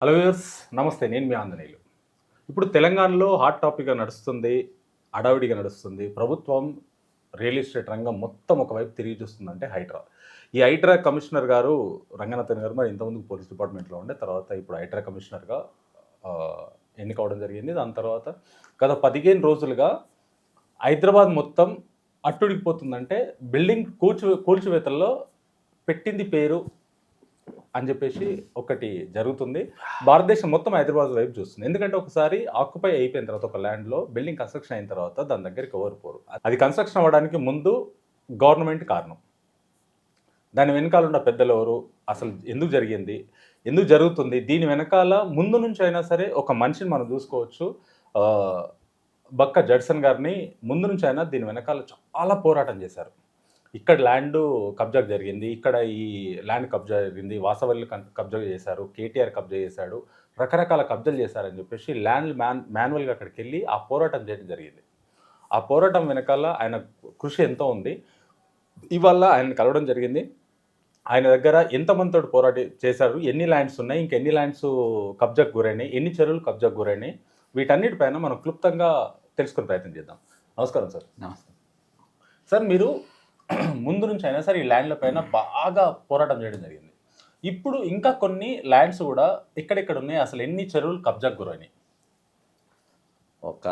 Hello viewers, నమస్తే. నేను మీ ఆంజనేయులు. ఇప్పుడు తెలంగాణలో హాట్ టాపిక్‌గా నడుస్తుంది. హడావిడిగా నడుస్తుంది. ప్రభుత్వం రియల్ ఎస్టేట్ రంగం మొత్తం ఒకవైపు తిరిగి చూస్తుందంటే హైడ్రా. ఈ హైడ్రా కమిషనర్ గారు రంగనాథన్ గారు మరి ఇంతకుముందు పోలీస్ డిపార్ట్మెంట్‌లో ఉండే, తర్వాత ఇప్పుడు హైడ్రా కమిషనర్‌గా ఎన్నికవ్వడం జరిగింది. దాని తర్వాత గత 15 రోజులుగా హైదరాబాద్ మొత్తం అట్టుడికిపోతుందంటే బిల్డింగ్ కూల్చివేతల్లో పెట్టింది పేరు అని చెప్పేసి ఒకటి జరుగుతుంది. భారతదేశం మొత్తం హైదరాబాద్ వైపు చూస్తుంది. ఎందుకంటే ఒకసారి ఆక్యుపై అయిపోయిన తర్వాత ఒక ల్యాండ్‌లో బిల్డింగ్ కన్‌స్ట్రక్షన్ అయిన తర్వాత దాని దగ్గరికి ఎవరు పోరు. అది కన్‌స్ట్రక్షన్ అవ్వడానికి ముందు గవర్నమెంట్ కారణం. దాని వెనకాల ఉన్న పెద్దలెవరు? అసలు ఎందుకు జరిగింది? ఎందుకు జరుగుతుంది? దీని వెనకాల ముందు నుంచి అయినా సరే ఒక మనిషిని మనం చూసుకోవచ్చు. ఆహ్, బక్క జడ్సన్ గారిని ముందు నుంచి అయినా దీని వెనకాల చాలా పోరాటం చేశారు. ఇక్కడ ల్యాండు కబ్జాకు జరిగింది. ఇక్కడ ఈ ల్యాండ్ కబ్జా జరిగింది. వాసవల్లి కబ్జా చేశారు. కేటీఆర్ కబ్జా చేశాడు. రకరకాల కబ్జాలు చేశారని చెప్పేసి ల్యాండ్ మాన్యువల్‌గా అక్కడికెళ్ళి ఆ పోరాటం చేయడం జరిగింది. ఆ పోరాటం వెనకాల ఆయన కృషి ఎంతో ఉంది. ఇవాళ ఆయన్ని కలవడం జరిగింది. ఆయన దగ్గర ఎంతమందితోటి చేశారు, ఎన్ని ల్యాండ్స్ ఉన్నాయి, ఇంకెన్ని ల్యాండ్స్ కబ్జాకు గురైనాయి, ఎన్ని చెరువులు కబ్జాకు గురైనాయి, వీటన్నిటిపైన మనం క్లుప్తంగా తెలుసుకునే ప్రయత్నం చేద్దాం. నమస్కారం సార్. నమస్తే. సార్, మీరు ముందు నుంచి అయినా సరే ఈ ల్యాండ్ల పైన బాగా పోరాటం చేయడం జరిగింది. ఇప్పుడు ఇంకా కొన్ని ల్యాండ్స్ కూడా ఎక్కడెక్కడ ఉన్నాయి, అసలు ఎన్ని చెరువులు కబ్జాకు గురైనాయి? ఒక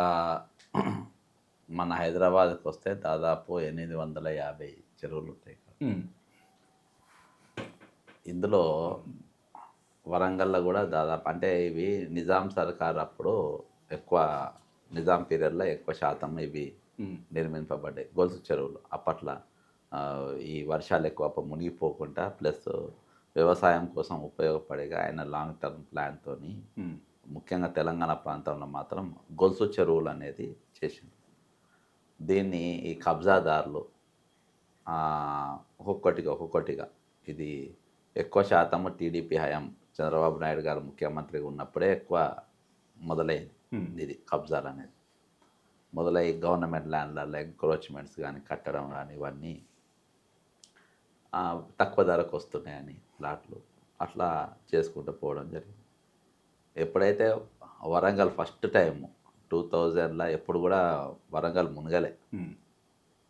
మన హైదరాబాద్కి వస్తే దాదాపు 850 చెరువులు ఉంటాయి. ఇందులో వరంగల్లో కూడా దాదాపు, అంటే ఇవి నిజాం సర్కార్ అప్పుడు ఎక్కువ, నిజాం పీరియడ్లో ఎక్కువ శాతం ఇవి నిర్మింపబడ్డాయి గొలుసు చెరువులు. అప్పట్లో ఈ వర్షాలు ఎక్కువ మునిగిపోకుండా, ప్లస్ వ్యవసాయం కోసం ఉపయోగపడేగా ఆయన లాంగ్ టర్మ్ ప్లాన్తోని ముఖ్యంగా తెలంగాణ ప్రాంతంలో మాత్రం గొలుసు చెరువులు అనేది చేసింది. దీన్ని ఈ కబ్జాదారులు ఒక్కొక్కటిగా ఇది ఎక్కువ శాతము టీడీపీ హయాం, చంద్రబాబు నాయుడు గారు ముఖ్యమంత్రిగా ఉన్నప్పుడే ఎక్కువ మొదలైంది. ఇది కబ్జాలు అనేది మొదలై గవర్నమెంట్ ల్యాండ్లలో ఎంక్రోచ్మెంట్స్ కానీ కట్టడం కానీ ఇవన్నీ తక్కువ ధరకు వస్తున్నాయని ప్లాట్లు అట్లా చేసుకుంటూ పోవడం జరిగింది. ఎప్పుడైతే వరంగల్ ఫస్ట్ టైము 2000లో ఎప్పుడు కూడా వరంగల్ మునగలే.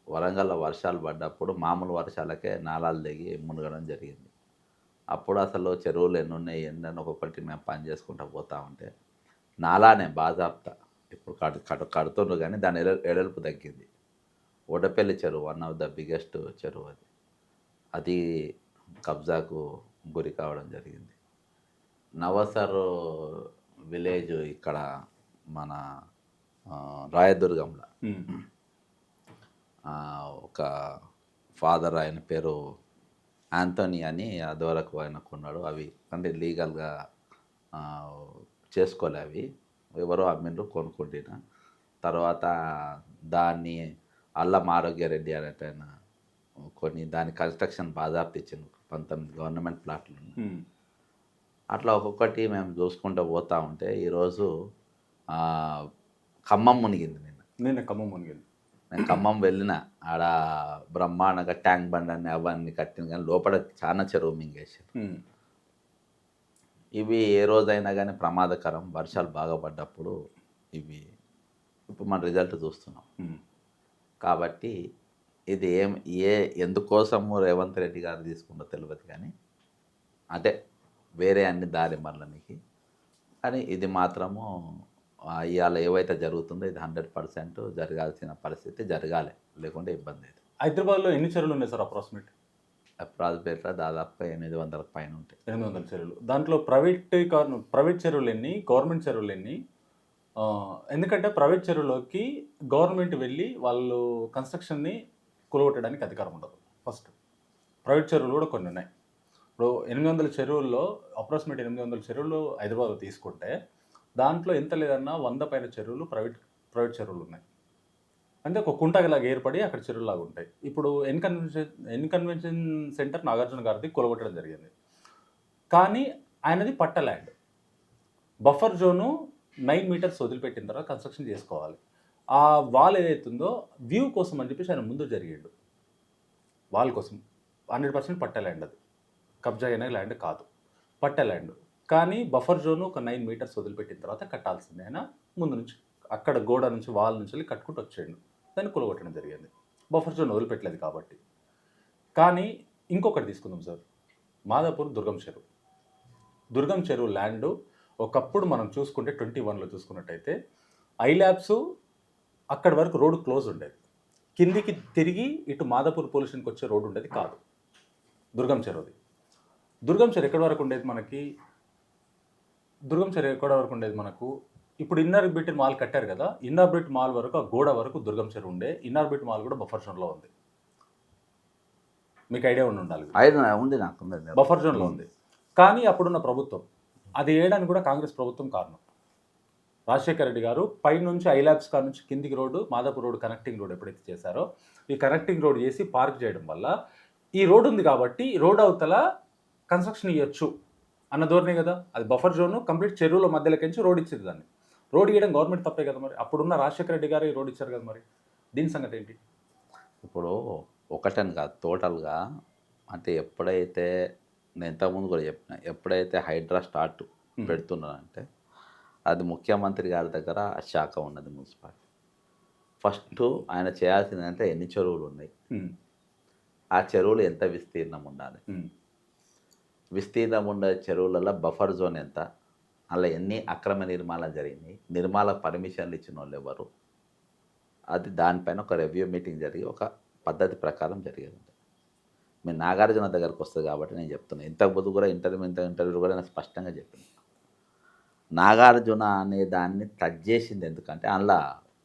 వరంగల్లో వర్షాలు పడ్డప్పుడు మామూలు వర్షాలకే నాలాలు దిగి మునగడం జరిగింది. అప్పుడు అసలు చెరువులు ఎన్ని ఉన్నాయి ఏంటని ఒక్కొక్కటి మేము పని చేసుకుంటూ పోతా ఉంటే నాలానే బాజాప్తా ఇప్పుడు కడుతుండ్రు కానీ దాని ఎడల్పు తగ్గింది. ఓడపల్లి చెరువు వన్ ఆఫ్ ద బిగ్గెస్ట్ చెరువు అది కబ్జాకు గురి కావడం జరిగింది. నవసర్ విలేజ్ ఇక్కడ మన రాయదుర్గంలో ఒక ఫాదర్, ఆయన పేరు యాంథోనీ అని, అదివరకు ఆయన కొన్నాడు. అవి అంటే లీగల్గా చేసుకోలే, అవి ఎవరో అమ్మిండ్రు, కొనుక్కుంటున్నా. తర్వాత దాన్ని అల్లం ఆరోగ్యరెడ్డి అనేటైన కొన్ని దాని కన్స్ట్రక్షన్ బాజాప్తి ఇచ్చింది 19 గవర్నమెంట్ ప్లాట్లు. అట్లా ఒక్కొక్కటి మేము చూసుకుంటూ పోతూ ఉంటే ఈరోజు ఖమ్మం మునిగింది. నిన్న ఖమ్మం మునిగింది. నేను ఖమ్మం వెళ్ళిన, ఆడ బ్రహ్మాండంగా ట్యాంక్ బండ్ అని అవన్నీ కట్టిన, కానీ లోపల చాలా చెరువు మింగేసారు. ఇవి ఏ రోజైనా కానీ ప్రమాదకరం. వర్షాలు బాగా పడ్డప్పుడు ఇవి ఇప్పుడు మన రిజల్ట్ చూస్తున్నాం. కాబట్టి ఇది ఎందుకోసము రేవంత్ రెడ్డి గారు తీసుకుంటో తెలియదు, కానీ అంటే వేరే అన్ని దారి మరలనికి, కానీ ఇది మాత్రము ఇవాళ ఏవైతే జరుగుతుందో ఇది 100% జరగాల్సిన పరిస్థితి జరగాలి, లేకుంటే ఇబ్బంది అవుతుంది. హైదరాబాద్లో ఎన్ని చెరువులు ఉన్నాయి సార్? అప్రాజ్పేటలో దాదాపు 800 పైన ఉంటాయి. 800 చెరువులు. దాంట్లో ప్రైవేట్ చెరువులు ఎన్ని, గవర్నమెంట్ చెరువులు ఎన్ని? ఎందుకంటే ప్రైవేట్ చెరువులోకి గవర్నమెంట్ వెళ్ళి వాళ్ళు కన్స్ట్రక్షన్ని కూలగొట్టడానికి అధికారం ఉండదు. ఫస్ట్ ప్రైవేట్ చెరువులు కూడా కొన్ని ఉన్నాయి. ఇప్పుడు 800 చెరువుల్లో అప్రాక్సిమేట్ 800 చెరువులు హైదరాబాద్లో తీసుకుంటే దాంట్లో ఎంత లేదన్నా 100 పైన చెరువులు ప్రైవేట్ చెరువులు ఉన్నాయి. అంటే ఒక కుంటలాగా ఏర్పడి అక్కడ చెరువులాగా ఉంటాయి. ఇప్పుడు ఎన్ కన్వెన్షన్ సెంటర్ నాగార్జున గారిది కూలగొట్టడం జరిగింది. కానీ ఆయనది పట్ట ల్యాండ్. బఫర్ జోను 9 మీటర్స్ వదిలిపెట్టిన తర్వాత కన్స్ట్రక్షన్ చేసుకోవాలి. ఆ వాల్ ఏదైతుందో వ్యూ కోసం అని చెప్పేసి ఆయన ముందు జరిగాడు. వాల్ కోసం 100% పట్ట ల్యాండ్, అది కబ్జా అయిన ల్యాండ్ కాదు, పట్ట ల్యాండ్. కానీ బఫర్ జోన్ ఒక 9 మీటర్స్ వదిలిపెట్టిన తర్వాత కట్టాల్సిందే. ఆయన ముందు నుంచి అక్కడ గోడ నుంచి వాల్ నుంచి వెళ్ళి కట్టుకుంటూ వచ్చేయండు. దాన్ని కూలగొట్టడం జరిగింది. బఫర్ జోన్ వదిలిపెట్టలేదు కాబట్టి. కానీ ఇంకొకటి తీసుకుందాం సార్. మాదాపూర్ దుర్గం చెరువు. దుర్గం చెరువు ల్యాండ్ ఒకప్పుడు మనం చూసుకుంటే 21లో చూసుకున్నట్టయితే ఐల్యాబ్స్ అక్కడి వరకు రోడ్డు క్లోజ్ ఉండేది. కిందికి తిరిగి ఇటు మాదాపూర్ పోలీస్ స్టేషన్కి వచ్చే రోడ్డు ఉండేది కాదు. దుర్గం చెరువుది. దుర్గం చెరువు ఎక్కడి వరకు ఉండేది మనకి? దుర్గం చెరువు ఎక్కడి వరకు ఉండేది మనకు? ఇప్పుడు ఇన్నర్ బిట్ మాల్ కట్టారు కదా, ఇన్నర్ బిట్ మాల్ వరకు ఆ గోడ వరకు దుర్గం చెరువు ఉండే. ఇన్నర్ బిట్ మాల్ కూడా బఫర్ జోన్లో ఉంది. మీకు ఐడియా ఉండాలి. ఉంది నాకు బఫర్ జోన్లో ఉంది. కానీ అప్పుడున్న ప్రభుత్వం అది వేయడానికి కూడా కాంగ్రెస్ ప్రభుత్వం కారణం. రాజశేఖర రెడ్డి గారు పైనుంచి ఐలాబ్స్ కాడ నుంచి కిందికి road, Madhapur road connecting road ఎప్పుడైతే చేశారో, ఈ కనెక్టింగ్ రోడ్ చేసి పార్క్ చేయడం వల్ల ఈ రోడ్ ఉంది కాబట్టి రోడ్ అవతల కన్స్ట్రక్షన్ ఇవ్వచ్చు అన్న ధోరణి కదా. అది బఫర్ జోన్ కంప్లీట్ చెరువుల మధ్యలోకించి రోడ్ ఇచ్చేది. దాన్ని రోడ్ ఇవ్వడం గవర్నమెంట్ తప్పే కదా మరి. అప్పుడున్న రాజశేఖర రెడ్డి గారు ఈ రోడ్ ఇచ్చారు కదా మరి. దీని సంగతి ఏంటి? ఇప్పుడు ఒకటని కాదు, టోటల్గా అంటే ఎప్పుడైతే నేను ఇంతకుముందు కూడా చెప్పిన, ఎప్పుడైతే హైడ్రా స్టార్ట్ పెడుతున్నానంటే అది ముఖ్యమంత్రి గారి దగ్గర ఆ శాఖ ఉన్నది మున్సిపాలిటీ. ఫస్ట్ ఆయన చేయాల్సింది అంటే ఎన్ని చెరువులు ఉన్నాయి, ఆ చెరువులు ఎంత విస్తీర్ణం ఉండాలి, విస్తీర్ణం ఉండే చెరువులలో బఫర్ జోన్ ఎంత, అలా ఎన్ని అక్రమ నిర్మాణాలు జరిగినాయి, నిర్మాణ పర్మిషన్లు ఇచ్చిన వాళ్ళు ఎవరు, అది దానిపైన ఒక రివ్యూ మీటింగ్ జరిగి ఒక పద్ధతి ప్రకారం జరిగింది. మీరు నాగార్జున దగ్గరకు వస్తుంది కాబట్టి నేను చెప్తున్నాను. ఇంతకుముందు కూడా ఇంటర్వ్యూ కూడా నేను స్పష్టంగా చెప్పాను. నాగార్జున అనే దాన్ని టచ్ చేసింది ఎందుకంటే అందులో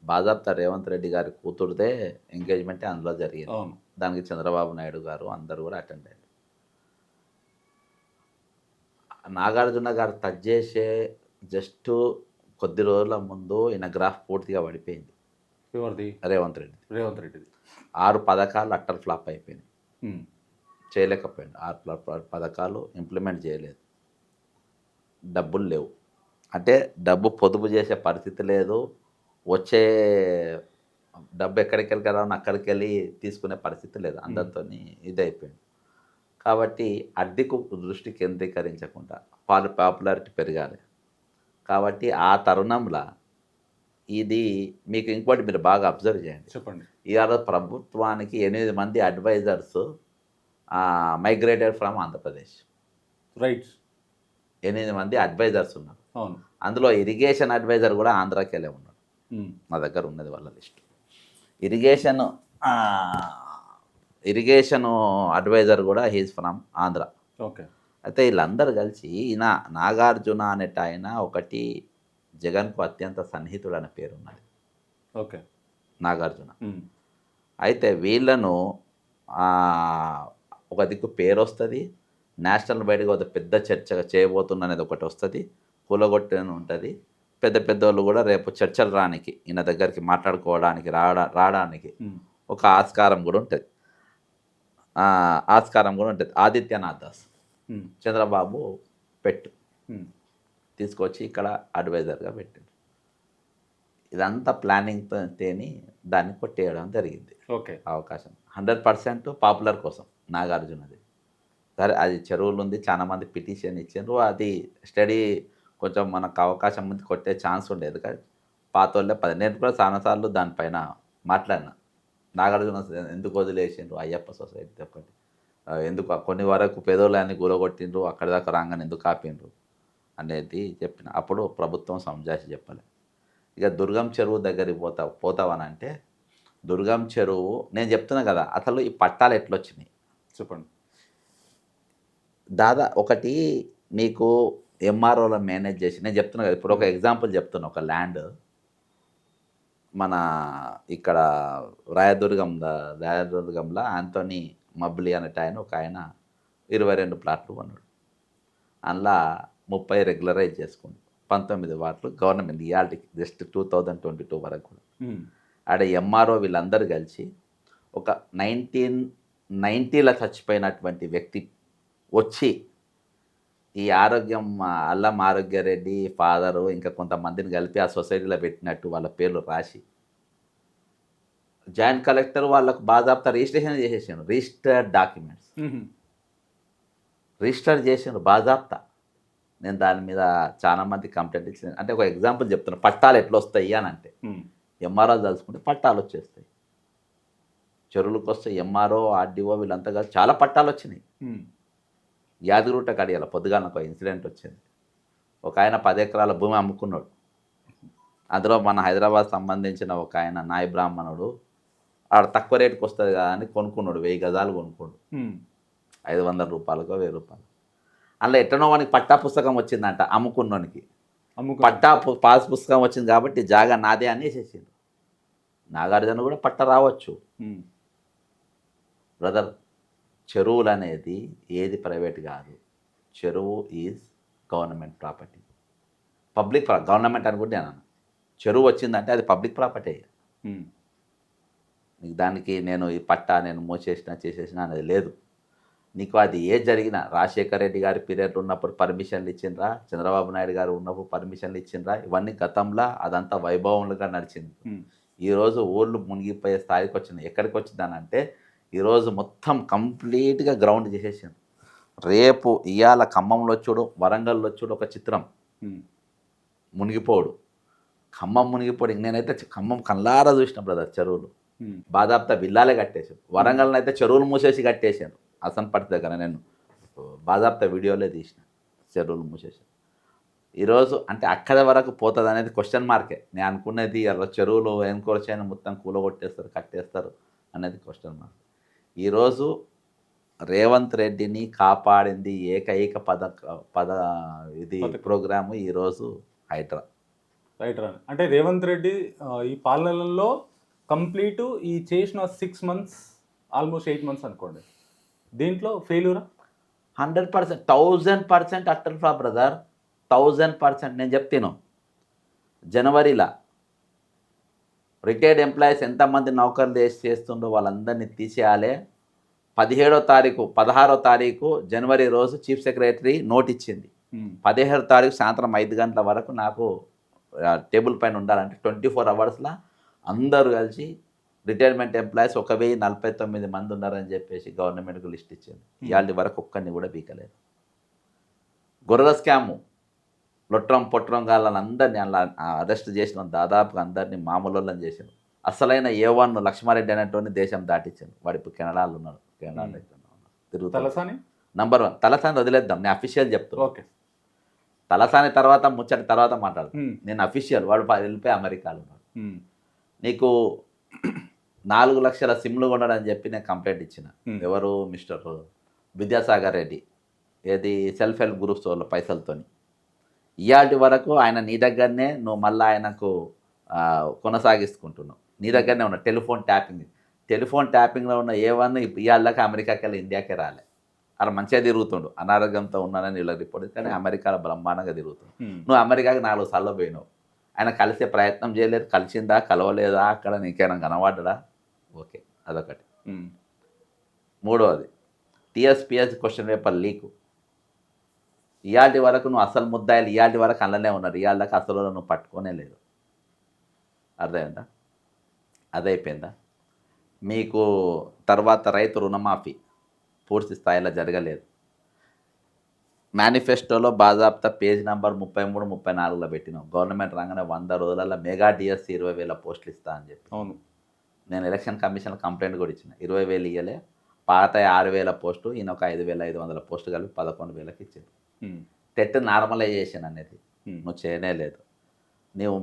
బాజాప్తా రేవంత్ రెడ్డి గారి కూతురుదే ఎంగేజ్మెంటే అందులో జరిగింది. దానికి చంద్రబాబు నాయుడు గారు అందరూ కూడా అటెండ్ అయ్యారు. నాగార్జున గారు టచ్ చేసే జస్ట్ కొద్ది రోజుల ముందు ఈయన గ్రాఫ్ పూర్తిగా పడిపోయింది. రేవంత్ రెడ్డిది 6 పథకాలు అట్టర్ ఫ్లాప్ అయిపోయినాయి. చేయలేకపోయింది. 6 పథకాలు ఇంప్లిమెంట్ చేయలేదు. డబ్బులు లేవు, అంటే డబ్బు పొదుపు చేసే పరిస్థితి లేదు. వచ్చే డబ్బు ఎక్కడికి వెళ్ళి అక్కడికి వెళ్ళి తీసుకునే పరిస్థితి లేదు. అందరితో ఇది అయిపోయింది. కాబట్టి అద్దెకు దృష్టి కేంద్రీకరించకుండా పాపులారిటీ పెరగాలి. కాబట్టి ఆ తరుణంలో ఇది మీకు ఇంకోటి మీరు బాగా అబ్జర్వ్ చేయండి. చెప్పండి. ఇవాళ ప్రభుత్వానికి 8 మంది advisers migrated from Andhra Pradesh. Right. 8 మంది అడ్వైజర్స్ ఉన్నారు. అవును. అందులో ఇరిగేషన్ అడ్వైజర్ కూడా ఆంధ్రాకి వెళ్ళే ఉన్నాడు. నా దగ్గర ఉన్నది వాళ్ళ లిస్ట్. ఇరిగేషన్ అడ్వైజర్ కూడా హీజ్ ఫ్రమ్ ఆంధ్ర. ఓకే. అయితే వీళ్ళందరూ కలిసి ఈయన నాగార్జున అనేట ఆయన ఒకటి జగన్కు అత్యంత సన్నిహితుడు అనే పేరు ఉన్నది. ఓకే. నాగార్జున. అయితే వీళ్ళను ఒక దిక్కు పేరు వస్తుంది, నేషనల్ బయటకు ఒక పెద్ద చర్చ చేయబోతున్న అనేది ఒకటి వస్తుంది, కూలగొట్టని ఉంటుంది. పెద్ద వాళ్ళు కూడా రేపు చర్చలు రానికి ఈయన దగ్గరికి మాట్లాడుకోవడానికి రావడానికి ఒక ఆస్కారం కూడా ఉంటుంది. ఆదిత్యనాథ్ దాస్ చంద్రబాబు తీసుకొచ్చి ఇక్కడ అడ్వైజర్గా పెట్టాడు. ఇదంతా ప్లానింగ్తో తేని దాన్ని కొట్టేయడం జరిగింది. ఓకే. అవకాశం 100% పాపులర్ కోసం నాగార్జునది. సరే, అది చెరువులు ఉంది, చాలామంది పిటిషన్ ఇచ్చారు. అది స్టడీ కొంచెం మనకు అవకాశం ఉంది, కొట్టే ఛాన్స్ ఉండేది. కానీ పాత వాళ్ళే నేను కూడా చాలాసార్లు దానిపైన మాట్లాడినా. నాగార్జున ఎందుకు వదిలేసిండ్రు, అయ్యప్ప సొసైటీ చెప్పండి, ఎందుకు కొన్ని వరకు పేదోళ్ళని కూలగొట్టిండ్రు, అక్కడి దాకా రాగానే ఎందుకు ఆపిండ్రు అనేది చెప్పిన. అప్పుడు ప్రభుత్వం సంజాసి చెప్పలే. ఇక దుర్గం చెరువు దగ్గరికి పోతావనంటే దుర్గం చెరువు నేను చెప్తున్నా కదా, అసలు ఈ పట్టాలు ఎట్లొచ్చినాయి చెప్పండి. ఒకటి మీకు ఎంఆర్ఓలో మేనేజ్ చేసి నేను చెప్తున్నా కదా. ఇప్పుడు ఒక ఎగ్జాంపుల్ చెప్తున్నా. ఒక ల్యాండ్ మన ఇక్కడ రాయదుర్గంలో ఆంటోనీ మబ్లీ అనేట ఆయన ఒక ఆయన 22 ప్లాట్లు కొన్నాడు. అందులో 30 రెగ్యులరైజ్ చేసుకుంది, 19 వార్డులు గవర్నమెంట్ ఇయాల్టీకి జస్ట్ 2022 వరకు కూడా. ఆడ ఎంఆర్ఓ వీళ్ళందరూ కలిసి ఒక 1990లో చచ్చిపోయినటువంటి వ్యక్తి వచ్చి ఈ అల్లం ఆరోగ్యరెడ్డి ఫాదరు ఇంకా కొంతమందిని కలిపి ఆ సొసైటీలో పెట్టినట్టు వాళ్ళ పేర్లు రాసి జాయింట్ కలెక్టర్ వాళ్ళకు బాజాప్తా రిజిస్ట్రేషన్ చేసేసాను. రిజిస్టర్డ్ డాక్యుమెంట్స్ రిజిస్టర్ చేసాను బాజాప్తా. నేను దాని మీద చాలా మంది కంప్లైంట్ ఇచ్చిన. అంటే ఒక ఎగ్జాంపుల్ చెప్తున్నా, పట్టాలు ఎట్లా వస్తాయి అని అంటే ఎంఆర్ఓ తలుచుకుంటే పట్టాలు వచ్చేస్తాయి. చెరువులకు వస్తే ఎంఆర్ఓ ఆర్డీఓ వీళ్ళంతా కాదు, చాలా పట్టాలు వచ్చినాయి. యాదగిరిగుట్ట కడియాల పొద్దుగాల ఒక ఇన్సిడెంట్ వచ్చింది. ఒక ఆయన 10 ఎకరాల భూమి అమ్ముకున్నాడు. అందులో మన హైదరాబాద్ సంబంధించిన ఒక ఆయన నాయ బ్రాహ్మణుడు ఆడ తక్కువ రేటుకి వస్తుంది కదా అని కొనుక్కున్నాడు. 1000 గజాలు కొనుక్కోడు, 500 రూపాయలకో 1000 రూపాయలు. అందులో ఎట్టనో వానికి పట్టా పుస్తకం వచ్చిందంట అమ్ముకున్నోనికి. పట్టా పాస్ పుస్తకం వచ్చింది కాబట్టి జాగా నాదే అని వేసేసిండు. నాగార్జున కూడా పట్ట రావచ్చు. బ్రదర్, చెరువులు అనేది ఏది ప్రైవేట్ కాదు. చెరువు is government property. Public government అనుకుంటే నేను చెరువు వచ్చిందంటే అది పబ్లిక్ ప్రాపర్టీ. నీకు దానికి నేను ఈ పట్టా నేను మోసేసిన చేసేసిన అనేది లేదు. నీకు అది ఏది జరిగినా రాజశేఖర రెడ్డి గారి పీరియడ్ ఉన్నప్పుడు పర్మిషన్లు ఇచ్చిండ్రా, చంద్రబాబు నాయుడు గారు ఉన్నప్పుడు పర్మిషన్లు ఇచ్చిండ్రా, ఇవన్నీ గతంలో అదంతా వైభవంగా నడిచింది. ఈరోజు ఊళ్ళు మునిగిపోయే స్థాయికి వచ్చింది. ఎక్కడికి వచ్చిందనంటే ఈరోజు మొత్తం కంప్లీట్గా గ్రౌండ్ చేసేసాను. రేపు ఇవాళ ఖమ్మంలో చూడు, వరంగల్లో చూడు ఒక చిత్రం, మునిగిపోడు. ఖమ్మం మునిగిపోడు. నేనైతే ఖమ్మం కళ్ళారా చూసిన బ్రదర్ చెరువులు. బాదాప్తా విల్లాలే కట్టేశాను. వరంగల్ని అయితే చెరువులు మూసేసి కట్టేశాను. అసన్పట్టి దగ్గర నేను బాదాప్తా వీడియోలే తీసిన, చెరువులు మూసేసాను. ఈరోజు అంటే అక్కడ వరకు పోతుంది అనేది క్వశ్చన్ మార్కే. నేను అనుకునేది చెరువులు ఎన్క్రోచ్ అయినా మొత్తం కూలగొట్టేస్తారు, కట్టేస్తారు అనేది క్వశ్చన్ మార్క్. ఈరోజు రేవంత్ రెడ్డిని కాపాడింది ఏకైక ఇది ప్రోగ్రాము ఈరోజు హైడ్రా. అంటే రేవంత్ రెడ్డి ఈ పాలనలో కంప్లీట్ ఈ చేసిన 6 months ఆల్మోస్ట్ 8 months అనుకోండి, దీంట్లో ఫెయిల్యూరా 100%, 1000% అట్టల్ ఫ్లాప్ బ్రదర్, 1000%. నేను చెప్తాను, జనవరిలో రిటైర్డ్ ఎంప్లాయీస్ ఎంతమంది నౌకర్లు చేస్తుండో వాళ్ళందరినీ తీసేయాలి. 16వ తారీఖు జనవరి రోజు చీఫ్ సెక్రటరీ నోట్ ఇచ్చింది. 17వ తారీఖు సాయంత్రం 5 గంటల వరకు నాకు టేబుల్ పైన ఉండాలంటే 24 hours అందరూ కలిసి రిటైర్మెంట్ ఎంప్లాయీస్ 1049 మంది ఉన్నారని చెప్పేసి గవర్నమెంట్కు లిస్ట్ ఇచ్చింది. ఇవాళ వరకు ఒక్కరిని కూడా బీకలేదు. గొర్రెల స్కాము, లొట్రం పొట్రం గాళ్ళందరినీ అలా అరెస్ట్ చేసిన, దాదాపుగా అందరినీ మామూలు వాళ్ళని చేశాను. అసలైన A1 లక్ష్మారెడ్డి అనేటువంటి దేశం దాటించాను. వాడు ఇప్పుడు కెనడాలో ఉన్నాడు. కెనడాలో తిరుగుతాను. నంబర్ 1 తలసాని వదిలేద్దాం, నేను అఫీషియల్ చెప్తాను. ఓకే, తలసాని తర్వాత ముచ్చటి తర్వాత మాట్లాడతాను. నేను అఫీషియల్, వాడు వెళ్ళిపోయి అమెరికాలో ఉన్నాడు. నీకు 4 లక్షల సిమ్లు కొన్నాడని చెప్పి నేను కంప్లైంట్ ఇచ్చిన. ఎవరు? మిస్టర్ విద్యాసాగర్ రెడ్డి. ఏది? సెల్ఫ్ హెల్ప్ గ్రూప్స్ వాళ్ళ పైసలతోని. ఇవాటి వరకు ఆయన నీ దగ్గరనే నువ్వు మళ్ళీ ఆయనకు కొనసాగిస్తుంటున్నావు. నీ దగ్గరనే ఉన్న టెలిఫోన్ ట్యాపింగ్లో ఉన్న A1 ఇవాళకి అమెరికాకి వెళ్ళి ఇండియాకే రాలే. అలా మంచిగా తిరుగుతుండు. అనారోగ్యంతో ఉన్నానని వీళ్ళకి రిపోర్ట్ ఇస్తే, కానీ అమెరికాలో బ్రహ్మాండంగా తిరుగుతుంది. నువ్వు అమెరికాకి 4 సార్లు పోయినావు. ఆయన కలిసే ప్రయత్నం చేయలేదు. కలిసిందా, కలవలేదా, అక్కడ నీకేమైనా కనబడ్డా? ఓకే, అదొకటి. 3వది TSPS క్వశ్చన్ పేపర్ లీకు. ఇవాటి వరకు నువ్వు అసలు ముద్దాయిలు ఇవాటి వరకు అందులోనే ఉన్నారు. ఇవాళకి అసలు నువ్వు పట్టుకోనే లేదు. అర్థమైందా? అదైపోయిందా? మీకు తర్వాత రైతు రుణమాఫీ పూర్తి స్థాయిలో జరగలేదు. మేనిఫెస్టోలో బాజాబ్తా పేజ్ నెంబర్ 33, 34లో పెట్టినాం. గవర్నమెంట్ రాగానే 100 రోజులలో మెగా DSC 20,000 పోస్టులు ఇస్తా అని చెప్పి. అవును, నేను ఎలక్షన్ కమిషన్ కంప్లైంట్ కూడా ఇచ్చిన. 20,000 ఇవ్వలే, పాత 6,000 పోస్టు, ఈయన ఒక 5,500 పోస్టు కలిపి 11,000కి ఇచ్చాడు. టెట్ నార్మలైజేషన్ అనేది నువ్వు చేయనే లేదు. నువ్వు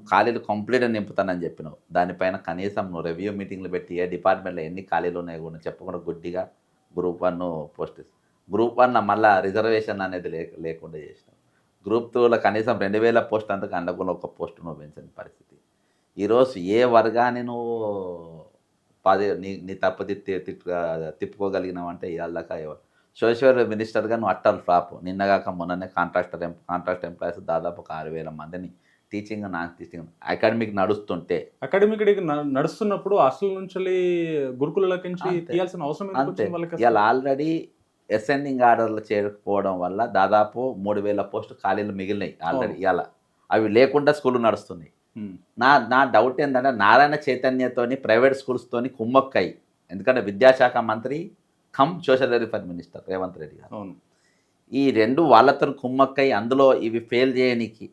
ఖాళీలు కంప్లీట్గా నింపుతానని చెప్పినావు. దానిపైన కనీసం నువ్వు రివ్యూ మీటింగ్లు పెట్టి ఏ డిపార్ట్మెంట్లో ఎన్ని ఖాళీలు ఉన్నాయో కూడా చెప్పకుండా గుడ్డిగా Group 1 పోస్ట్ ఇస్తాను. Group 1 మళ్ళీ రిజర్వేషన్ అనేది లేకుండా చేసినావు. Group 2లో కనీసం 2,000 పోస్ట్ అంతకు అండకుండా ఒక పోస్ట్ నువ్వు పెంచని పరిస్థితి. ఈరోజు ఏ వర్గాన్ని నువ్వు నీ తప్పు తిప్పుకోగలిగినావంటే ఇవాళ సోషల్ మినిస్టర్గా నువ్వు అట్టల్ ఫ్లాప్. నిన్నగాక మొన్ననే కాంట్రాక్ట్ ఎంప్లాయీస్ దాదాపు ఒక 6,000 మందిని టీచింగ్, నాన్ టీచింగ్ అకాడమిక్ నడుస్తున్నప్పుడు హాస్టల్ నుంచి గురుకులకి తీయాల్సిన అవసరం. ఇవాళ ఆల్రెడీ అసెండింగ్ ఆర్డర్లు చేయకపోవడం వల్ల దాదాపు 3,000 పోస్టు ఖాళీలు మిగిలినాయి ఆల్రెడీ. ఇవాళ అవి లేకుండా స్కూళ్ళు నడుస్తున్నాయి. నా డౌట్ ఏంటంటే నారాయణ చైతన్యతోని ప్రైవేట్ స్కూల్స్తోని కుమ్మక్కయి. ఎందుకంటే విద్యాశాఖ మంత్రి come social welfare minister Revanth Reddy గారు. ఈ రెండు వాళ్ళతో కుమ్మక్కై అందులో ఇవి ఫెయిల్ చేయనికి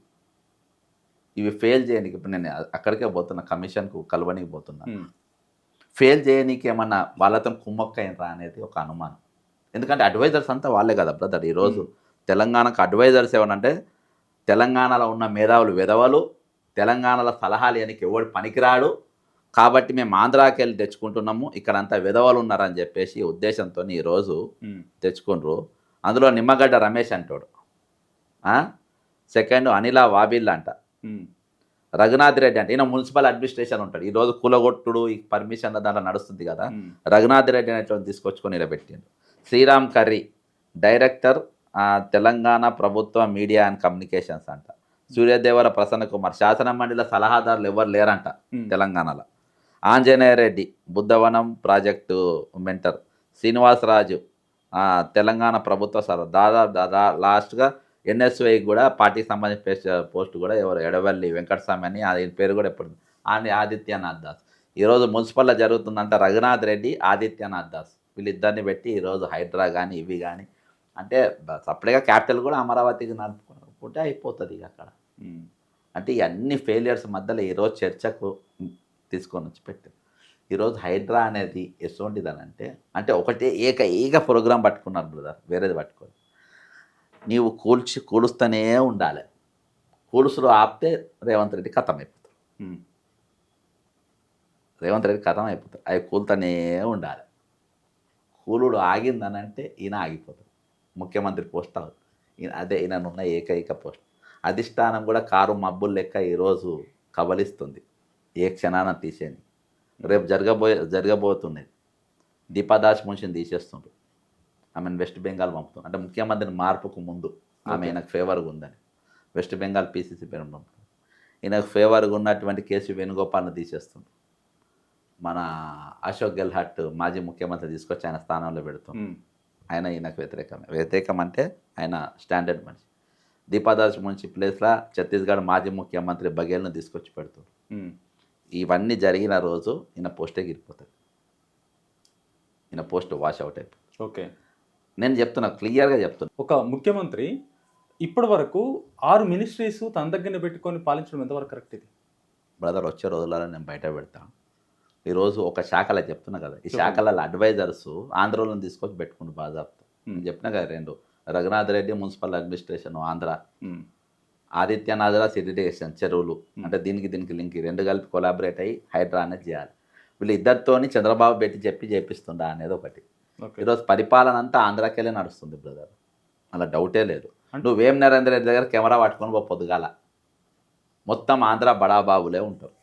ఇప్పుడు నేను అక్కడికే పోతున్నా, కమిషన్కు కలవనికి పోతున్నా. ఫెయిల్ చేయనీకి ఏమన్నా వాళ్ళతో కుమ్మక్కైనరా అనేది ఒక అనుమానం. ఎందుకంటే అడ్వైజర్స్ అంతా వాళ్ళే కదా బ్రదర్. ఈరోజు తెలంగాణకు అడ్వైజర్స్ ఏమనంటే తెలంగాణలో ఉన్న మేధావులు వెధవలు, తెలంగాణలో సలహాలు ఇవ్వడానికి ఎవడు పనికిరాడు, కాబట్టి మేము ఆంధ్రాకి వెళ్ళి తెచ్చుకుంటున్నాము, ఇక్కడంతా విధవలు ఉన్నారని చెప్పేసి ఉద్దేశంతో ఈరోజు తెచ్చుకుండ్రు. అందులో నిమ్మగడ్డ రమేష్ అంటాడు, సెకండ్ అనిల వాబిల్ అంట, రఘునాథ్ రెడ్డి అంటే ఈయన మున్సిపల్ అడ్మినిస్ట్రేషన్ ఉంటాడు. ఈరోజు కూలగొట్టుడు ఈ పర్మిషన్ దాంట్లో నడుస్తుంది కదా, రఘునాథ్ రెడ్డి అనేటువంటి తీసుకొచ్చుకొని నిలబెట్టిండు. శ్రీరామ్ కర్రీ డైరెక్టర్ తెలంగాణ ప్రభుత్వ మీడియా అండ్ కమ్యూనికేషన్స్ అంట. సూర్యదేవర ప్రసన్న కుమార్ శాసన మండలిలో సలహాదారులు ఎవరు లేరంట తెలంగాణలో. Anjaneya Reddy Buddhavanam project mentor. శ్రీనివాసరాజు తెలంగాణ ప్రభుత్వ దాదా లాస్ట్గా ఎన్ఎస్వై కూడా పార్టీకి సంబంధించిన పోస్ట్ కూడా ఎవరు ఎడవల్లి వెంకటస్వామి అని ఆయన పేరు కూడా ఎప్పుడు ఆదిత్యనాథ్ దాస్. ఈరోజు మున్సిపల్లో జరుగుతుందంట రఘునాథ్ రెడ్డి ఆదిత్యనాథ్ దాస్ వీళ్ళిద్దరిని పెట్టి ఈరోజు హైడ్రా కానీ ఇవి కానీ అంటే సపరేట్గా క్యాపిటల్ కూడా అమరావతికి నడుపుకుంటే అయిపోతుంది ఇక అక్కడ. అంటే ఈ అన్ని ఫెయిలియర్స్ మధ్యలో ఈరోజు చర్చకు తీసుకొని వచ్చి పెట్టారు. ఈరోజు హైడ్రా అనేది ఎటువంటిదని అంటే ఒకటే ఏక ప్రోగ్రాం పట్టుకున్నారు బ్రదర్, వేరేది పట్టుకోరు. నీవు కూలుస్తూనే ఉండాలి. కూలుసులు ఆపితే రేవంత్ రెడ్డి ఖతం అయిపోతారు. రేవంత్ రెడ్డి ఖతం అయిపోతారు. అవి కూలుతూనే ఉండాలి. కూలుడు ఆగిందనంటే ఈయన ఆగిపోతాడు. ముఖ్యమంత్రి పోస్ట్ అవుతుంది. అదే ఈయననున్న ఏకైక పోస్ట్. అధిష్టానం కూడా కారు మబ్బులు లెక్క ఈరోజు కబలిస్తుంది. ఏ క్షణాన తీసేని రేపు జరగబోతున్నది. దీపాదాస్ మున్షిని తీసేస్తుండ్రు. ఆమెను వెస్ట్ బెంగాల్ పంపుతుంది. అంటే ముఖ్యమంత్రిని మార్పుకు ముందు ఆమె ఈయనకు ఫేవర్గా ఉందని వెస్ట్ బెంగాల్ పీసీసీ పేరు పంపుతుంది. ఈయనకు ఫేవర్గా ఉన్నటువంటి కేసీ వేణుగోపాల్ని తీసేస్తుండ్రు. మన అశోక్ గెహ్లాట్ మాజీ ముఖ్యమంత్రి తీసుకొచ్చి ఆయన స్థానంలో పెడుతుంది. ఆయన ఈయనకు వ్యతిరేకం అంటే ఆయన స్టాండర్డ్ మనిషి. దీపాదాస్ మున్షి ప్లేస్లో ఛత్తీస్గఢ్ మాజీ ముఖ్యమంత్రి బఘేల్ను తీసుకొచ్చి పెడుతుంది. ఇవన్నీ జరిగిన రోజు ఈయన పోస్టే గిరిపోతుంది. ఈయన పోస్ట్ వాష్ అవుట్ అయిపోతుంది. ఓకే, నేను చెప్తున్నా, క్లియర్గా చెప్తున్నా. ఒక ముఖ్యమంత్రి ఇప్పటి వరకు 6 మినిస్ట్రీస్ తన దగ్గర పెట్టుకొని పాలించడం ఎంతవరకు కరెక్ట్ ఇది? బ్రదర్ వచ్చే రోజులలో నేను బయట పెడతాను. ఈరోజు ఒక శాఖలో చెప్తున్నా కదా, ఈ శాఖలలో అడ్వైజర్స్ ఆంధ్రలోని తీసుకొచ్చి పెట్టుకుంటూ బాజాబ్తా. నేను చెప్పినా కదా, 2 రఘునాథ్ రెడ్డి మున్సిపల్ అడ్మినిస్ట్రేషన్ ఆంధ్ర, ఆదిత్యనాథ్ సిరిటేషన్ చెరువులు. అంటే దీనికి లింక్ 2 కలిపి కొలాబరేట్ అయ్యి హైడ్రా అనేది చేయాలి. వీళ్ళు ఇద్దరితోని చంద్రబాబు పెట్టి చేపిస్తుండా అనేది ఒకటి. ఈరోజు పరిపాలన అంతా ఆంధ్రాకెళ్ళే నడుస్తుంది బ్రదర్, అలా డౌటే లేదు. నువ్వేం నరేంద్ర రెడ్డి దగ్గర కెమెరా పట్టుకొని పో పొద్దుగాల, మొత్తం ఆంధ్ర బడాబాబులే ఉంటారు.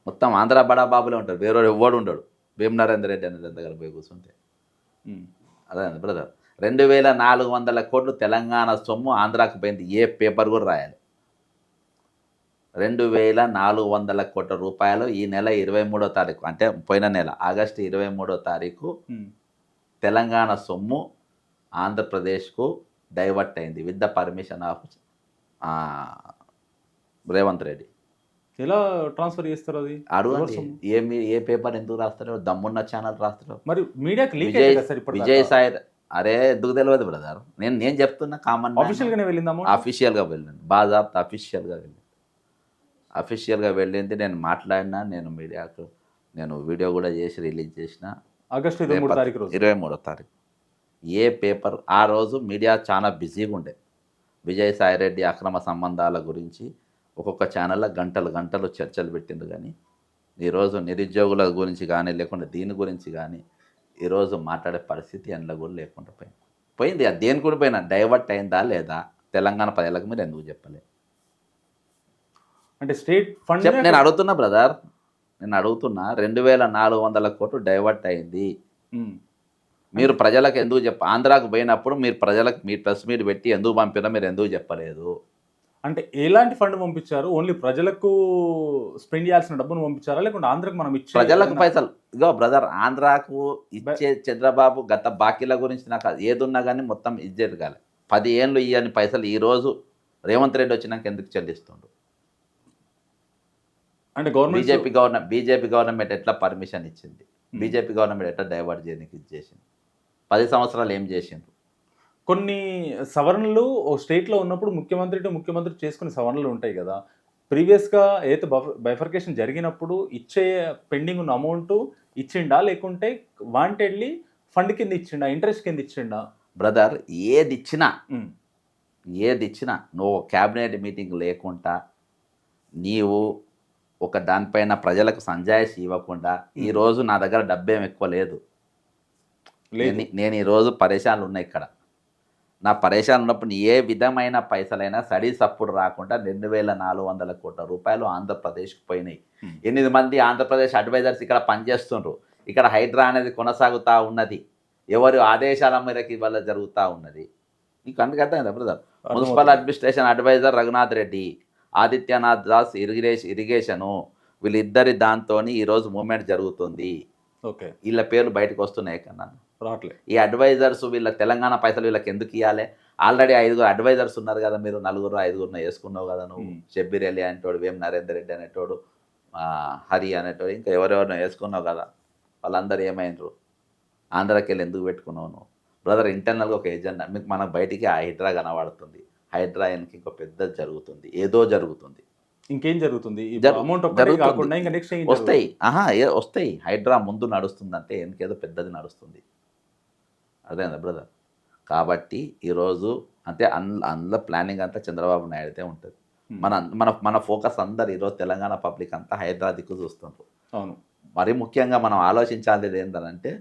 మొత్తం ఆంధ్ర బడాబాబులే ఉంటారు. వేరే ఎవ్వడు ఉండడు వేం నరేంద్ర రెడ్డి అనే దగ్గర పోయి కూర్చుంటే. అదే బ్రదర్, 2400 కోట్లు తెలంగాణ సొమ్ము ఆంధ్రాకు పోయింది. ఏ పేపర్ కూడా రాయాలి. 2400 కోట్ల రూపాయలు ఈ నెల 23వ తారీఖు, అంటే పోయిన నెల ఆగస్టు 23వ తారీఖు తెలంగాణ సొమ్ము ఆంధ్రప్రదేశ్కు డైవర్ట్ అయింది with the permission of Revanth Reddy. ఎలా ట్రాన్స్ఫర్ చేస్తారు అది? అడగండి, ఏ పేపర్ ఎందుకు రాస్తారో, దమ్మున్న ఛానల్ రాస్తారు. మరి మీడియాకి లీక్ విజయసాయి అరే ఎందుకు తెలియదు బ్రదర్, నేను చెప్తున్నా కామన్. ఆఫీషియల్గానే వెళ్ళిందాము, అఫీషియల్గా వెళ్ళింది, బాజాబ్తా అఫీషియల్గా వెళ్ళింది. నేను మాట్లాడినా, నేను మీడియాకు నేను వీడియో కూడా చేసి రిలీజ్ చేసిన ఆగస్టు 23వ తారీఖు. ఏ పేపర్ ఆ రోజు మీడియా చాలా బిజీగా ఉండే. విజయసాయి రెడ్డి అక్రమ సంబంధాల గురించి ఒక్కొక్క ఛానల్లో గంటలు చర్చలు పెట్టిండ్రు. కానీ ఈరోజు నిరుద్యోగుల గురించి కానీ లేకుండా దీని గురించి కానీ ఈరోజు మాట్లాడే పరిస్థితి అందులో కూడా లేకుండా పోయింది. అది దేని కూడా పోయినా డైవర్ట్ అయిందా లేదా తెలంగాణ ప్రజలకు మీరు ఎందుకు చెప్పలేదు? అంటే స్టేట్ ఫండ్ నేను అడుగుతున్నా బ్రదర్, 2400 కోట్లు డైవర్ట్ అయింది. మీరు ప్రజలకు ఎందుకు ఆంధ్రాకు పోయినప్పుడు మీరు ప్రజలకు మీ ప్రెస్ మీట్ పెట్టి ఎందుకు పంపినా మీరు ఎందుకు చెప్పలేదు? అంటే ఎలాంటి ఫండ్ పంపించారు? ఓన్లీ ప్రజలకు స్పెండ్ చేయాల్సిన డబ్బును పంపించారా, లేకుంటే ఆంధ్రాకు మనం ఇచ్చే ప్రజలకు పైసలు? ఇగో బ్రదర్, ఆంధ్రాకు ఇచ్చే చంద్రబాబు గత బాకీల గురించి నాకు ఏదున్నా కానీ మొత్తం ఇచ్చేది కాలే. 10 ఏళ్ళు ఇయ్యని పైసలు ఈరోజు రేవంత్ రెడ్డి వచ్చినాక ఎందుకు చెల్లిస్తుండ్రు? అంటే గవర్నమెంట్ బీజేపీ గవర్నమెంట్ ఎట్లా పర్మిషన్ ఇచ్చింది? బీజేపీ గవర్నమెంట్ ఎట్లా డైవర్ట్ చేయడానికి ఇచ్చేసింది? 10 సంవత్సరాలు ఏం చేసిండ్రు? కొన్ని సవరణలు ఓ స్టేట్లో ఉన్నప్పుడు ముఖ్యమంత్రి టు ముఖ్యమంత్రి చేసుకునే సవరణలు ఉంటాయి కదా. ప్రీవియస్‌గా ఏదైతే బైఫర్కేషన్ జరిగినప్పుడు ఇచ్చే పెండింగ్ ఉన్న అమౌంట్ ఇచ్చిండా? లేకుంటే వాంటెడ్‌లీ ఫండ్ కింద ఇచ్చిండా? ఇంట్రెస్ట్ కింద ఇచ్చిండా? బ్రదర్ ఏదిచ్చినా హ్మ్. ఏదిచ్చినా నువ్వు క్యాబినెట్ మీటింగ్ లేకుండా నీవు ఒక దానిపైన ప్రజలకు సంజాయిషి ఇవ్వకుండా ఈరోజు నా దగ్గర డబ్బేం ఎక్కువ లేదు. లేదు. నేను ఈరోజు పరేషాన్లు ఉన్నాయి ఇక్కడ. నా పరేషాన్ ఉన్నప్పుడు ఏ విధమైన పైసలైనా సడీ సప్పుడు రాకుండా 2,400 కోట్ల రూపాయలు ఆంధ్రప్రదేశ్కి పోయినాయి. హ్మ్. 8 మంది ఆంధ్రప్రదేశ్ అడ్వైజర్స్ ఇక్కడ పనిచేస్తుండ్రు. ఇక్కడ హైడ్రా అనేది కొనసాగుతూ ఉన్నది. ఎవరి ఆదేశాల మేరకు ఇవాళ జరుగుతూ ఉన్నది. నీకు అందుకు అర్థమైందా brother? Municipal administration advisor Raghunath Reddy, Adityanath Das irrigation, వీళ్ళిద్దరి దాంతోని ఈరోజు మూవ్మెంట్ జరుగుతుంది. ఓకే. వీళ్ళ పేర్లు బయటకు వస్తున్నాయి కన్నా. రావట్లే. ఈ అడ్వైజర్స్ వీళ్ళ తెలంగాణ పైసలు వీళ్ళకి ఎందుకు ఇవ్వాలి? ఆల్రెడీ 5 అడ్వైజర్స్ ఉన్నారు కదా, మీరు 4 5 వేసుకున్నావు కదా నువ్వు. షబ్బీర్ అలీ అనేటోడు, వేం నరేందర్ రెడ్డి అనేటోడు, హరి అనేటోడు, ఇంకా ఎవరెవరినో వేసుకున్నావు కదా. వాళ్ళందరూ ఏమైనరు? ఆంధ్రాకి వెళ్ళి ఎందుకు పెట్టుకున్నావు నువ్వు? బ్రదర్ ఇంటర్నల్గా ఒక ఏజెండా మీకు మనకు బయటికి ఆ హైడ్రా కనబడుతుంది. హైడ్రా వెనక ఇంకో పెద్దది జరుగుతుంది, ఏదో జరుగుతుంది. ఇంకేం జరుగుతుంది? అమౌంట్ కాకుండా ఇంకా నెక్స్ట్ వస్తాయి. వస్తాయి. హైడ్రా ముందు నడుస్తుందంటే వెనకేదో పెద్దది నడుస్తుంది. అదేనా బ్రదర్? కాబట్టి ఈరోజు అంటే అందులో ప్లానింగ్ అంతా చంద్రబాబు నాయుడుతే ఉంటుంది. మన మన మన ఫోకస్ అందరు ఈరోజు తెలంగాణ పబ్లిక్ అంతా హైదరాబాద్ దిక్కు చూస్తుంటారు. అవును. మరి ముఖ్యంగా మనం ఆలోచించాల్సింది ఏంటంటే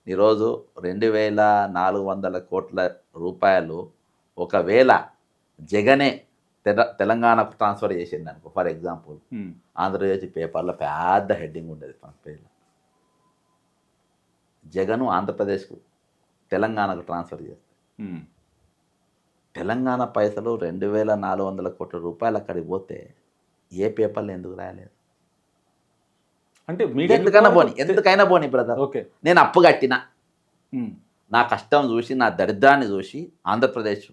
ఈరోజు 2,400 కోట్ల రూపాయలు ఒకవేళ జగనే తెలంగాణకు ట్రాన్స్ఫర్ చేసింది అనుకో, ఫర్ ఎగ్జాంపుల్ ఆంధ్రజ్యోతి పేపర్లో పెద్ద హెడ్డింగ్ ఉండేది ఫ్రంట్ పేజ్లో, జగను ఆంధ్రప్రదేశ్కు తెలంగాణకు ట్రాన్స్ఫర్ చేస్తే తెలంగాణ పైసలు 2,400 కోట్ల రూపాయలు అక్కడికి పోతే ఏ పేపర్లు ఎందుకు రాయలేదు? అంటే ఎందుకైనా పోని బ్రదర్. ఓకే. నేను అప్పు కట్టిన, నా కష్టం చూసి, నా దరిద్రాన్ని చూసి ఆంధ్రప్రదేశ్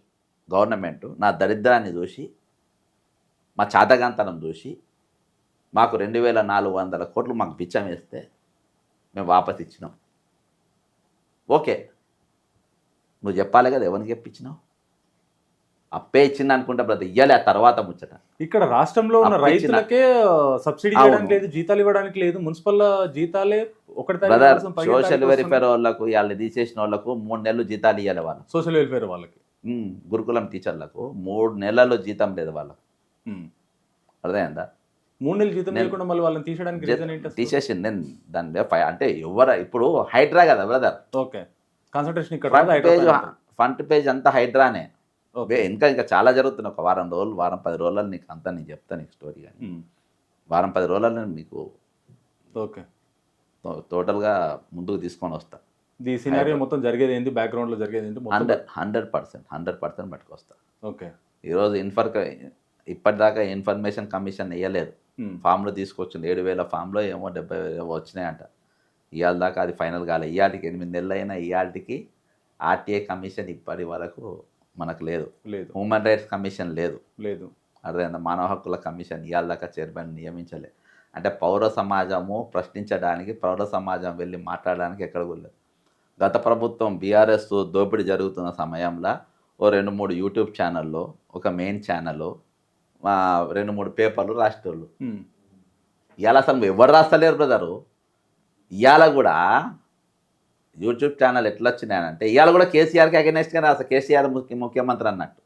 గవర్నమెంట్ నా దరిద్రాన్ని చూసి, మా చాతగాంతనం చూసి మాకు 2,400 కోట్లు మాకు బిచ్చం వేస్తే మేము వాపస్ ఇచ్చినాం. ఓకే, నువ్వు చెప్పాలి కదా ఎవరికి చెప్పించినావు? అప్పే ఇచ్చింది అనుకుంటా బ్రదర్, ఇయ్యాలి. ఆ తర్వాత ముచ్చట ఇక్కడ రాష్ట్రంలో ఉన్న రైతులకే సబ్సిడీ చేయడానికి లేదు, జీతాలు ఇవ్వడానికి లేదు, మున్సిపల్ జీతాలే బ్రదర్. సోషల్ వెల్ఫేర్ వాళ్ళకు వాళ్ళు తీసేసిన వాళ్ళకు 3 నెలలు జీతాలు ఇవ్వాలి. వాళ్ళు సోషల్ వెల్ఫేర్ వాళ్ళకి, గురుకులం టీచర్లకు 3 నెలల్లో జీతం లేదు వాళ్ళకు. అర్థమైందా? 3 నెలలు జీతం లేకుండా మళ్ళీ వాళ్ళని తీసేయడానికి రీజన్ ఏంటి? తీసేసింది నేను దాని అంటే ఎవరు ఇప్పుడు హైడ్రా కదా బ్రదర్. ఓకే. కాన్సంట్రేషన్ ఇక్కడ ఫ్రంట్ పేజ్ అంతా హైడ్రానే. ఇంకా చాలా జరుగుతుంది. ఒక వారం 10 రోజులలో నీకు అంతా నేను చెప్తాను నీకు స్టోరీ. కానీ వారం 10 రోజులలో మీకు ఓకే టోటల్గా ముందుకు తీసుకొని వస్తా. ఈ సినారియో మొత్తం జరిగేది ఏంటి, బ్యాక్గ్రౌండ్లో జరిగేది ఏంటి, 100% పట్టుకొస్తా. ఓకే. ఈరోజు ఇప్పటిదాకా ఇన్ఫర్మేషన్ కమిషన్ వేయలేదు. ఫామ్లు తీసుకొచ్చింది 7,000 ఫామ్లో ఏమో 70,000 వచ్చినాయంట. ఇవాళ దాకా అది ఫైనల్ కాలే. ఇవాళకి 8 నెలలు అయినా ఇవాళకి ఆర్టీఐ కమిషన్ ఇప్పటి వరకు మనకు లేదు. హ్యూమన్ రైట్స్ కమిషన్ లేదు. అర్థమైందా? మానవ హక్కుల కమిషన్ ఇవాళ దాకా చైర్మన్ నియమించలే. అంటే పౌర సమాజము ప్రశ్నించడానికి, పౌర సమాజం వెళ్ళి మాట్లాడడానికి ఎక్కడ లేదు. గత ప్రభుత్వం బీఆర్ఎస్ దోపిడీ జరుగుతున్న సమయంలో ఓ 2-3 యూట్యూబ్ ఛానల్లో, ఒక మెయిన్ ఛానల్, 2-3 పేపర్లు రాసేటోళ్ళు. ఇవాళ అసలు ఎవరు రాస్తలేరు బ్రదరు. ఇవాళ కూడా యూట్యూబ్ ఛానల్ ఎట్లా వచ్చినాయనంటే ఇవాళ కూడా కేసీఆర్కి అగెనెస్ట్గా రాస్తా. కేసీఆర్ ముఖ్యమంత్రి అన్నట్టు.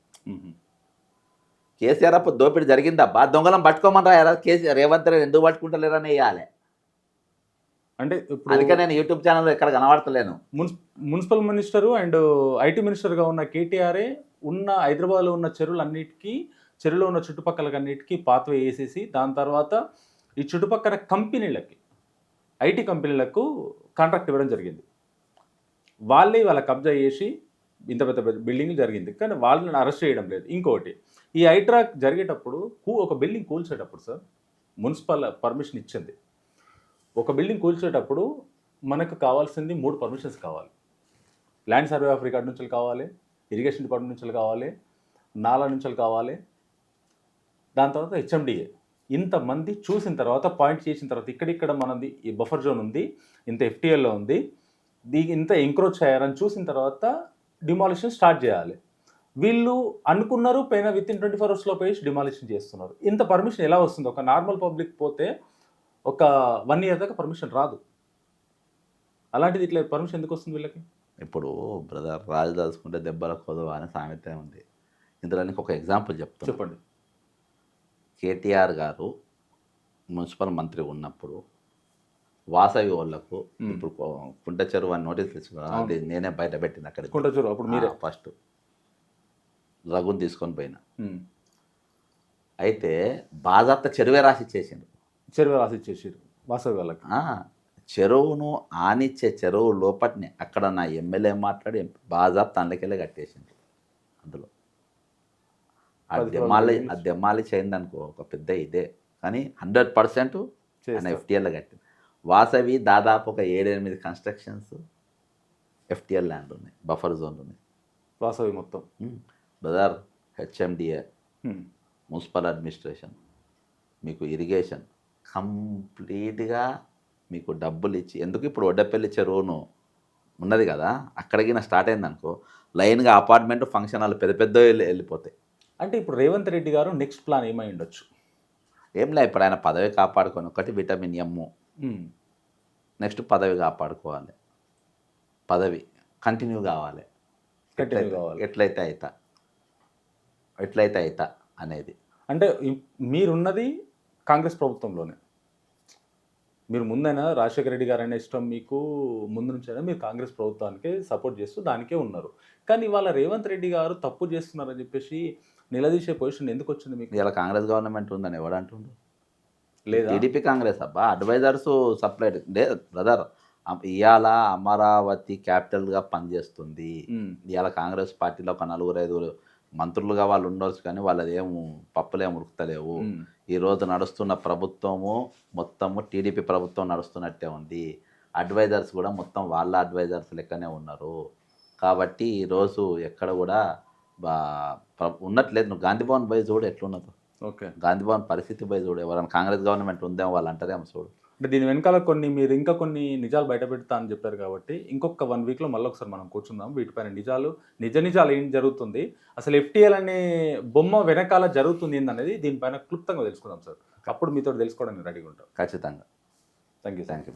కేసీఆర్ అప్పుడు దోపిడీ జరిగిందబ్బా, దొంగలం పట్టుకోమని రాయాలా? కేసీఆర్ రేవంత్ రెడ్డి ఎందుకు పట్టుకుంటలేరని వేయాలి. అంటే అందుకే నేను యూట్యూబ్ ఛానల్ ఎక్కడ కనబడతలేను. మున్సిపల్ మినిస్టరు అండ్ ఐటీ మినిస్టర్గా ఉన్న కేటీఆర్ఏ ఉన్న హైదరాబాద్లో ఉన్న చెరువులో ఉన్న చుట్టుపక్కలకన్నిటికీ పాత్వే వేసేసి దాని తర్వాత ఈ చుట్టుపక్కల కంపెనీలకి, ఐటీ కంపెనీలకు కాంట్రాక్ట్ ఇవ్వడం జరిగింది. వాళ్ళ కబ్జా చేసి ఇంత పెద్ద బిల్డింగ్ జరిగింది, కానీ వాళ్ళని అరెస్ట్ చేయడం లేదు. ఇంకోటి, ఈ హైడ్రా జరిగేటప్పుడు ఒక బిల్డింగ్ కూల్చేటప్పుడు సార్ మున్సిపల్ పర్మిషన్ ఇచ్చింది. ఒక బిల్డింగ్ కూల్చేటప్పుడు మనకు కావాల్సింది 3 పర్మిషన్స్ కావాలి. ల్యాండ్ సర్వే ఆఫ్ రికార్డ్ నుంచి కావాలి, ఇరిగేషన్ డిపార్ట్మెంట్ నుంచి కావాలి, నాలా నుంచి కావాలి, దాని తర్వాత హెచ్ఎండిఏ. ఇంతమంది చూసిన తర్వాత, పాయింట్ చేసిన తర్వాత, ఇక్కడిక్కడ మనది ఈ బఫర్ జోన్ ఉంది, ఇంత ఎఫ్టీఎల్లో ఉంది, ఇంత ఎంక్రోచ్ అయ్యారని చూసిన తర్వాత డిమాలిషన్ స్టార్ట్ చేయాలి. వీళ్ళు అనుకున్నారు పైన విత్ ఇన్ 24 అవర్స్లో పోయి డిమాలిషన్ చేస్తున్నారు. ఇంత పర్మిషన్ ఎలా వస్తుంది? ఒక నార్మల్ పబ్లిక్ పోతే ఒక 1 ఇయర్ దాకా పర్మిషన్ రాదు. అలాంటిది ఇట్లా పర్మిషన్ ఎందుకు వస్తుంది వీళ్ళకి? ఇప్పుడు బ్రదర్ రాజు దాచుకుంటే దెబ్బల కొదవ అనే సామెత ఉంది. ఇందులో నీకు ఒక ఎగ్జాంపుల్ చెప్తాను. చెప్పండి. కేటీఆర్ గారు మున్సిపల్ మంత్రి ఉన్నప్పుడు వాసవి వాళ్ళకు ఇప్పుడు కుంట చెరువు అని నోటీస్ తెచ్చుకున్నా, అది నేనే బయట పెట్టింది అక్కడ కుంట చెరువు అప్పుడు మీరే ఫస్ట్ రఘుని తీసుకొని పోయినా. ఉమ్. అయితే బాజాప్త చెరువే రాసి ఇచ్చేసిండు. చెరువు రాసి ఇచ్చేసారు వాసవి వాళ్ళకి. చెరువును ఆనిచ్చే చెరువు లోపటిని అక్కడ నా ఎమ్మెల్యే మాట్లాడి బాజాప్త అందుకెళ్ళి కట్టేసిండు. అందులో ఆ దెమ్మాలి చేయిందనుకో ఒక పెద్ద ఇదే, కానీ 100% ఆయన ఎఫ్టీఎల్లో కట్టింది. వాసవి దాదాపు ఒక 7-8 కన్స్ట్రక్షన్స్ ఎఫ్టీఎల్ ల్యాండ్ ఉన్నాయి, బఫర్ జోన్ ఉన్నాయి. వాసవి మొత్తం బ్రదర్ హెచ్ఎండిఏ, మున్సిపల్ అడ్మినిస్ట్రేషన్, మీకు ఇరిగేషన్ కంప్లీట్గా మీకు డబ్బులు ఇచ్చి, ఎందుకు ఇప్పుడు ఒడ్డపల్లి చెరువును ఉన్నది కదా, అక్కడికి స్టార్ట్ అయింది అనుకో, లైన్గా అపార్ట్మెంట్ ఫంక్షన్ హాల్ పెద్ద పెద్ద వెళ్ళిపోతాయి. అంటే ఇప్పుడు రేవంత్ రెడ్డి గారు నెక్స్ట్ ప్లాన్ ఏమై ఉండొచ్చు? ఏం లే, ఇప్పుడు ఆయన పదవి కాపాడుకొని ఒకటి విటమిన్ ఎమ్, నెక్స్ట్ పదవి కాపాడుకోవాలి, పదవి కంటిన్యూ కావాలి, ఎట్లయితే అవుతా అనేది. అంటే మీరున్నది కాంగ్రెస్ ప్రభుత్వంలోనే, మీరు ముందైనా రాజశేఖర రెడ్డి గారు అనే ఇష్టం మీకు ముందు నుంచైనా మీరు కాంగ్రెస్ ప్రభుత్వానికి సపోర్ట్ చేస్తూ దానికే ఉన్నారు. కానీ ఇవాళ రేవంత్ రెడ్డి గారు తప్పు చేస్తున్నారని చెప్పేసి నిలదీసే పొజిషన్ ఎందుకు వచ్చింది మీకు? ఇలా కాంగ్రెస్ గవర్నమెంట్ ఉందని ఎవడు అంటుండు? లేదా టీడీపీ కాంగ్రెస్ అబ్బా, అడ్వైజర్స్ సప్లైడ్ లేదు బ్రదర్. ఇవాళ అమరావతి క్యాపిటల్గా పనిచేస్తుంది. ఇవాళ కాంగ్రెస్ పార్టీలో ఒక 4-5 మంత్రులుగా వాళ్ళు ఉండవచ్చు, కానీ వాళ్ళది పప్పులేం ఉరుకుతలేవు. ఈరోజు నడుస్తున్న ప్రభుత్వము మొత్తము టీడీపీ ప్రభుత్వం నడుస్తున్నట్టే ఉంది. అడ్వైజర్స్ కూడా మొత్తం వాళ్ళ అడ్వైజర్స్ లెక్కనే ఉన్నారు. కాబట్టి ఈరోజు ఎక్కడ కూడా ఉన్నట్లేదు. నువ్వు గాంధీభవన్ పోయి చూడు ఎట్లున్నదో. ఓకే, గాంధీభవన్ పరిస్థితి పోయి చూడు. ఎవరైనా కాంగ్రెస్ గవర్నమెంట్ ఉందేమో వాళ్ళు అంటారేమో చూడు. అంటే దీని వెనకాల మీరు ఇంకా కొన్ని నిజాలు బయట పెడతా అని చెప్పారు కాబట్టి ఇంకొక 1 వీక్లో మళ్ళీ ఒకసారి మనం కూర్చుందాం. వీటిపైన నిజాలు ఏం జరుగుతుంది, అసలు ఎఫ్టీఎల్ అనే బొమ్మ వెనకాల జరుగుతుంది ఏందనేది దీనిపైన క్లుప్తంగా తెలుసుకుందాం సార్. అప్పుడు మీతో తెలుసుకోవడానికి రెడీగా ఉంటాం. ఖచ్చితంగా. Thank you. Thank you.